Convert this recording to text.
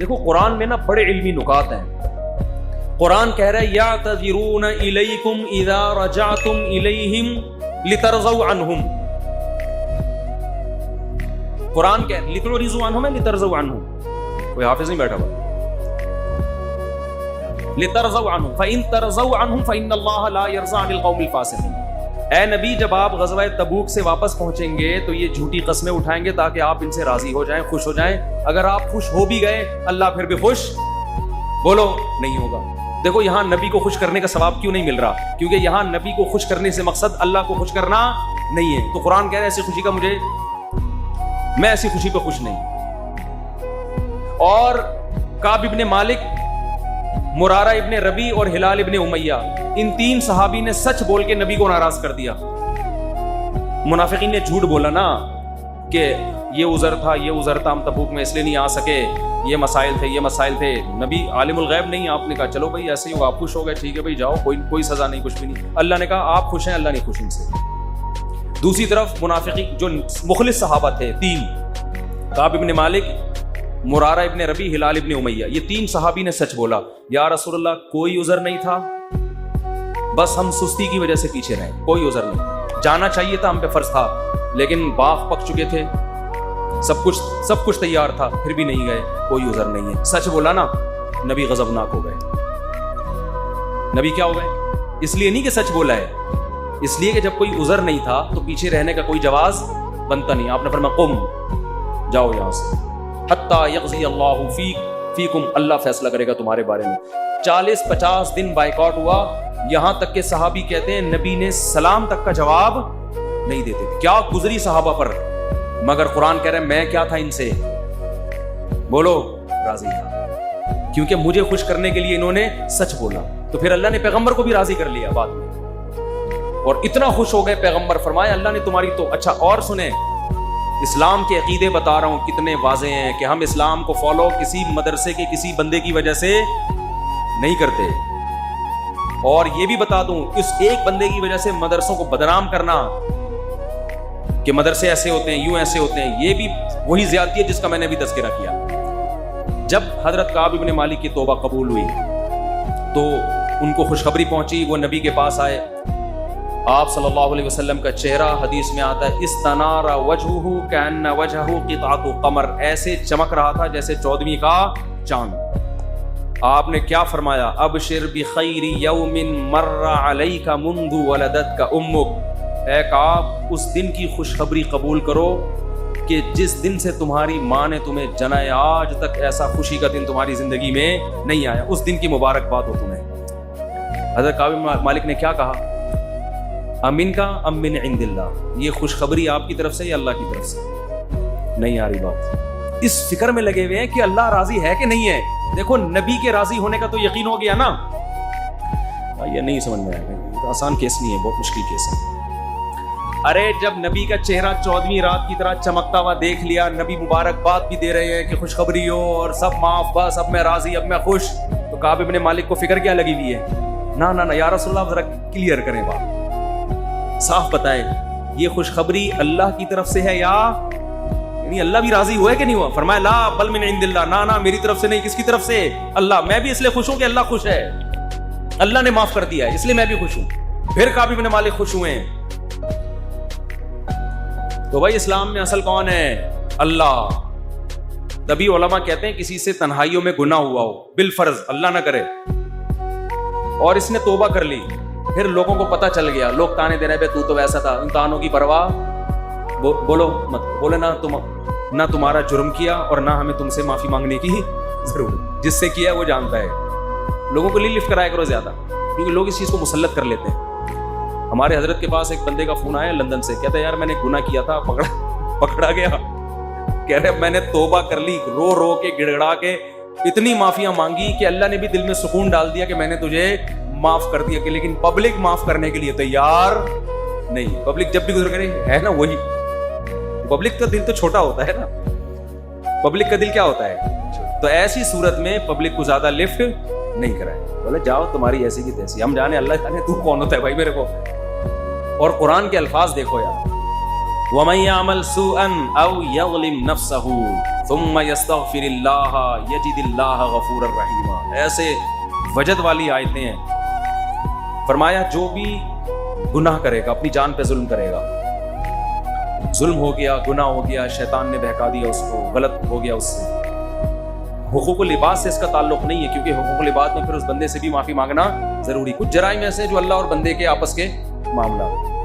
دیکھو قرآن میں نا بڑے علمی نکات ہیں. قرآن کہہ رہا ہے یعتذرون الیکم اذا رجعتم الیہم لترضوا عنہم. قرآن کہہ لترضوا عنہم ہے لترضوا عنہم, کوئی حافظ نہیں بیٹھا ہوا. لترضوا عنہم فإن ترضوا عنہم فإن اللہ لا يرضى عن القوم الفاسقین. اے نبی جب آپ غزوہ تبوک سے واپس پہنچیں گے تو یہ جھوٹی قسمیں اٹھائیں گے تاکہ آپ ان سے راضی ہو جائیں, خوش ہو جائیں. اگر آپ خوش ہو بھی گئے اللہ پھر بھی خوش بولو نہیں ہوگا. دیکھو یہاں نبی کو خوش کرنے کا ثواب کیوں نہیں مل رہا؟ کیونکہ یہاں نبی کو خوش کرنے سے مقصد اللہ کو خوش کرنا نہیں ہے. تو قرآن کہہ رہے ہیں ایسی خوشی کا میں ایسی خوشی پہ خوش نہیں. اور کعب ابن مالک, مرارہ ابن ربی اور ہلال ابن امیہ, ان تین صحابی نے سچ بول کے نبی کو ناراض کر دیا. منافقین نے جھوٹ بولا نا کہ یہ عذر تھا ہم تبوک میں اس لیے نہیں آ سکے, یہ مسائل تھے. نبی عالم الغیب نہیں, آپ نے کہا چلو بھائی ایسے ہی ہو, آپ خوش ہو گئے, ٹھیک ہے بھائی جاؤ, کوئی سزا نہیں, کچھ بھی نہیں. اللہ نے کہا آپ خوش ہیں, اللہ نہیں خوش ان سے. دوسری طرف منافقین جو مخلص صحابہ تھے تین, کعب ابن مالک, مرارہ ابن ربی, ہلال ابن امیہ, یہ تین صحابی نے سچ بولا. یا رسول اللہ کوئی عذر نہیں تھا, بس ہم سستی کی وجہ سے پیچھے رہے, کوئی عذر نہیں. جانا چاہیے تھا, ہم پہ فرض تھا, لیکن باغ پک چکے تھے, سب کچھ تیار تھا, پھر بھی نہیں گئے, کوئی عذر نہیں ہے. سچ بولا نا, نبی غضبناک ہو گئے. نبی کیا ہو گئے؟ اس لیے نہیں کہ سچ بولا ہے, اس لیے کہ جب کوئی عذر نہیں تھا تو پیچھے رہنے کا کوئی جواز بنتا نہیں. آپ نے فرمایا قم, جاؤ یہاں سے, حتی یقضی اللہ فیکم, اللہ فیصلہ کرے گا تمہارے بارے میں. 40-50 دن بائیکاٹ ہوا, یہاں تک کہ صحابی کہتے ہیں نبی نے سلام تک کا جواب نہیں دیتے تھے. کیا گزری صحابہ پر, مگر قرآن کہہ رہے ہیں میں کیا تھا ان سے, بولو راضی تھا, کیونکہ مجھے خوش کرنے کے لیے انہوں نے سچ بولا. تو پھر اللہ نے پیغمبر کو بھی راضی کر لیا بعد میں, اور اتنا خوش ہو گئے پیغمبر, فرمایا اللہ نے تمہاری تو. اچھا اور سنیں, اسلام کے عقیدے بتا رہا ہوں کتنے واضح ہیں کہ ہم اسلام کو فالو کسی مدرسے کے کسی بندے کی وجہ سے نہیں کرتے. اور یہ بھی بتا دوں, اس ایک بندے کی وجہ سے مدرسوں کو بدنام کرنا کہ مدرسے ایسے ہوتے ہیں, یوں ایسے ہوتے ہیں, یہ بھی وہی زیادتی ہے جس کا میں نے ابھی تذکرہ کیا. جب حضرت کعب ابن مالک کی توبہ قبول ہوئی تو ان کو خوشخبری پہنچی, وہ نبی کے پاس آئے. آپ صلی اللہ علیہ وسلم کا چہرہ حدیث میں آتا ہے استنار وجہہ کأن وجہہ قطعۃ قمر, ایسے چمک رہا تھا جیسے 14ویں کا چاند. آپ نے کیا فرمایا, ابشر بخیر یوم مر علیک منذ ولدتک امک, اے کعب اس دن کی خوشخبری قبول کرو کہ جس دن سے تمہاری ماں نے تمہیں جنا ہے, آج تک ایسا خوشی کا دن تمہاری زندگی میں نہیں آیا, اس دن کی مبارکباد ہو تمہیں. حضرت کعب بن مالک نے کیا کہا, امن کا ام من عند اللہ, یہ خوشخبری آپ کی طرف سے یا اللہ کی طرف سے؟ نہیں آ رہی بات. اس فکر میں لگے ہوئے ہیں کہ اللہ راضی ہے کہ نہیں ہے. دیکھو نبی کے راضی ہونے کا تو یقین ہو گیا نا. یہ نہیں سمجھ میں آئے گا, آسان کیس نہیں ہے, بہت مشکل کیس ہے. ارے جب نبی کا چہرہ 14ویں رات کی طرح چمکتا ہوا دیکھ لیا, نبی مبارکباد بھی دے رہے ہیں کہ خوشخبری ہو اور سب معاف, بس اب میں راضی, اب میں خوش, تو کعب ابن مالک کو فکر کیا لگی ہوئی ہے, نہ یا رسول اللہ ذرا کلیئر کریں بات, صاف بتائیں یہ خوشخبری اللہ کی طرف سے ہے یا یعنی اللہ بھی راضی ہوا ہے کہ نہیں ہوا؟ فرمایا لا بل من عند اللہ, نہ میری طرف سے نہیں, کس کی طرف سے؟ اللہ. میں بھی اس لیے خوش ہوں کہ اللہ خوش ہے, اللہ نے معاف کر دیا ہے, اس لیے میں بھی خوش ہوں. پھر کعب ابن مالک خوش ہوئے ہیں. تو بھائی اسلام میں اصل کون ہے؟ اللہ. تبھی علماء کہتے ہیں کسی سے تنہائیوں میں گناہ ہوا ہو بالفرض, اللہ نہ کرے, اور اس نے توبہ کر لی, پھر لوگوں کو پتہ چل گیا, لوگ تانے دے رہے تو ویسا تھا, ان تانوں کی پرواہ بولو مت, بولے نہ تمہارا جرم کیا اور نہ ہمیں تم سے معافی مانگنے کی ضرورت, جس سے کیا وہ جانتا ہے. لوگوں کو لیفٹ کرایا کرو زیادہ, کیونکہ لوگ اس چیز کو مسلط کر لیتے ہیں. ہمارے حضرت کے پاس ایک بندے کا فون آیا لندن سے, کہتا ہے یار میں نے گناہ کیا تھا, پکڑا گیا, کہہ رہے میں نے توبہ کر لی, رو کے گڑ گڑا کے اتنی معافیاں مانگی کہ اللہ نے بھی دل میں سکون ڈال دیا کہ میں نے تجھے معاف کر دیا, کہ لیکن پبلک معاف کرنے کے لیے تیار نہیں. پبلک جب بھی گزر کرے ہے نا, وہی پبلک کا دل تو چھوٹا ہوتا ہے نا, پبلک کا دل کیا ہوتا ہے. تو ایسی صورت میں پبلک کو زیادہ لفٹ نہیں کرائے, بولے جاؤ تمہاری ایسی کی تیسی, ہم جانے اللہ جانے تو کون ہوتا ہے بھائی میرے کو. اور قرآن کے الفاظ دیکھو یار, وَمَن يَعْمَلْ سُوءًا أَوْ يَظْلِمْ نَفْسَهُ ثم یستغفر اللہ یجد اللہ غفورا رحیما. ایسے وجد والی آیتیں ہیں. فرمایا جو بھی گناہ کرے گا، اپنی جان پہ ظلم کرے گا، ظلم ہو گیا، گناہ ہو گیا، شیطان نے بہکا دیا اس کو، غلط ہو گیا اس سے. حقوق العباد سے اس کا تعلق نہیں ہے، کیونکہ حقوق العباد میں پھر اس بندے سے بھی معافی مانگنا ضروری. کچھ جرائم ایسے جو اللہ اور بندے کے آپس کے معاملات.